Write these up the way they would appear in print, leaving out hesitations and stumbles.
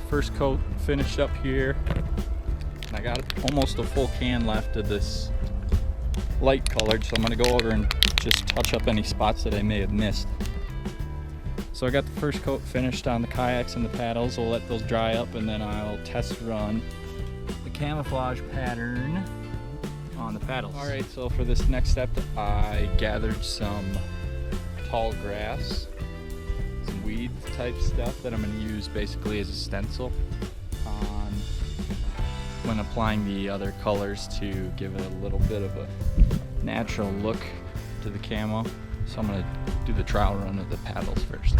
First coat finished up here, and I got almost a full can left of this light colored, so I'm going to go over and just touch up any spots that I may have missed. So I got the first coat finished on the kayaks and the paddles. We'll let those dry up, and then I'll test run the camouflage pattern on the paddles. Alright, so for this next step I gathered some tall grass, weed type stuff that I'm going to use basically as a stencil on when applying the other colors to give it a little bit of a natural look to the camo. So I'm going to do the trial run of the paddles first.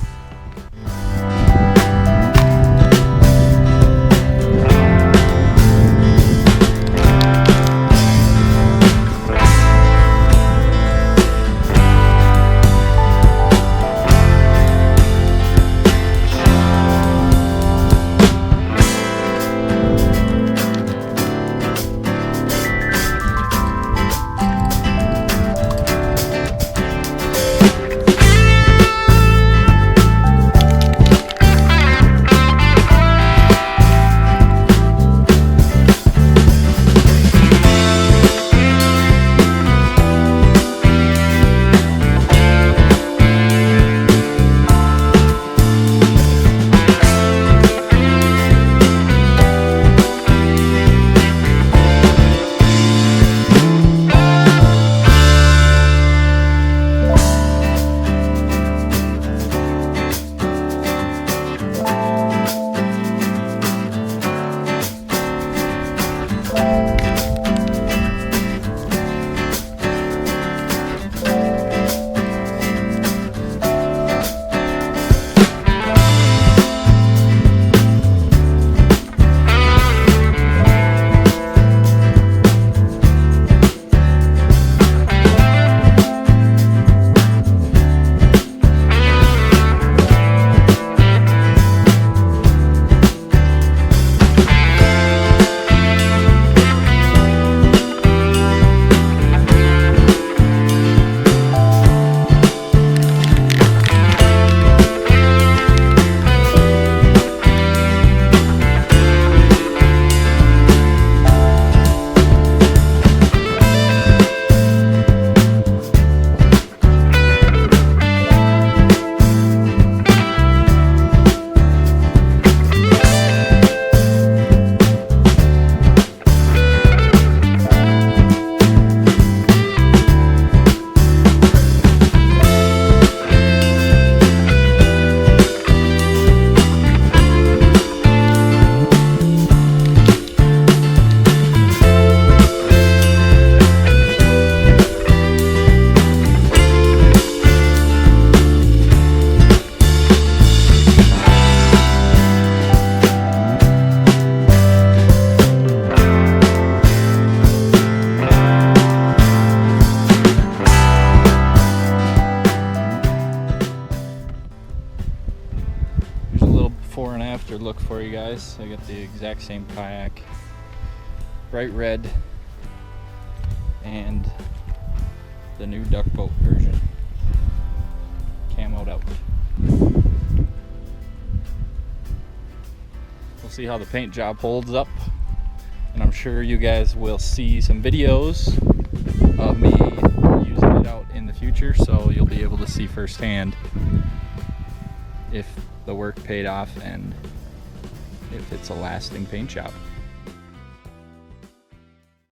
Before and after look for you guys. I got the exact same kayak, bright red, and the new duck boat version, camoed out. We'll see how the paint job holds up, and I'm sure you guys will see some videos of me using it out in the future, so you'll be able to see firsthand if the work paid off and if it's a lasting paint job.